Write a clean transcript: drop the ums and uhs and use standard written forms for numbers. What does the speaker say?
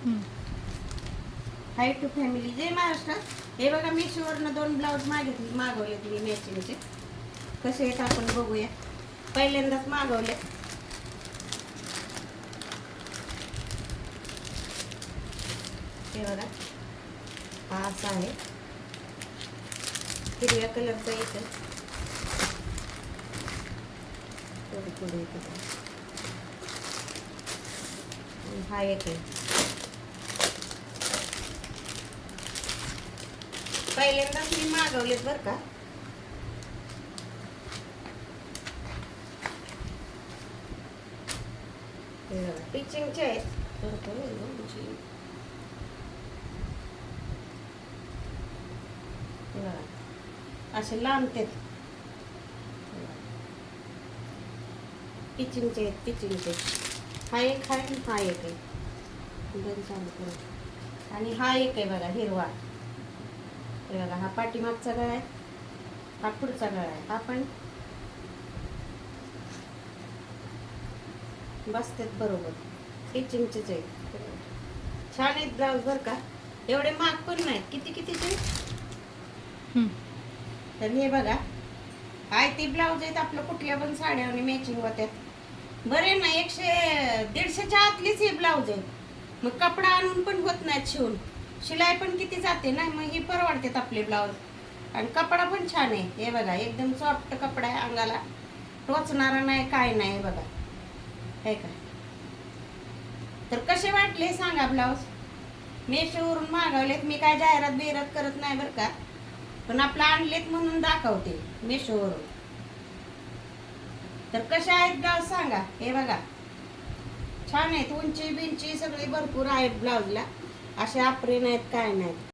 High to family, जय महाराष्ट्र. हे बघा, मीशोवरनं 2 blouse मागवलेत मी मॅचिंगचे. कसे आहेत आपण बघूया. पहिल्यांदाच मागवले. हे बघा, हा असा आहे, हिरव्या कलरचा येतं. थोडी थोडी येतं. हा एक आहे. पहिल्यांदाच मी मागवलेत बरं का. टीचिंगचे आहेत. असे लांबते टीचिंगचे आहेत. टीचिंगचे हा एक आहे, हा एक आहे. आणि हा एक आहे बघा, हिरवा. हे बघा, हा पाठीमागचा गळा आहे, हा पुढचा गळा आहे. हा पण बसतात बरोबर. टीचिंगचेच आहेत. छान आहेत ब्लाऊज बरं का. एवढे महाग पण नाहीत. कितीचे तर हे बघा, आहे ती ब्लाऊज आहेत आपलं. कुठल्या पण साड्या आणि मॅचिंग होत्यात. बरे ना, 100-150च्या आतलीच हे ब्लाऊज आहे. मग कपडा आणून पण होत नाहीत शिवून. शिलाई पण किती जाते ना, मग हे परवडतात आपले ब्लाऊज. आणि कपडा पण छान आहे. हे बघा, एकदम सॉफ्ट कपडा आहे, अंगाला टोचणारा नाही, काय नाही. बघा हे का. तर कसे वाटले सांगा ब्लाऊज. मेशोवरून मागवलेत मी. काय जाहिरात करत नाही बरं का, पण आपलं आणलेत म्हणून दाखवते मेशोवरून. तर कशा आहेत ब्लाऊज सांगा. हे बघा, छान आहेत. उंची बिंची सगळी भरपूर आहेत ब्लाऊजला. असे आपरे नाहीत, काय नाहीत.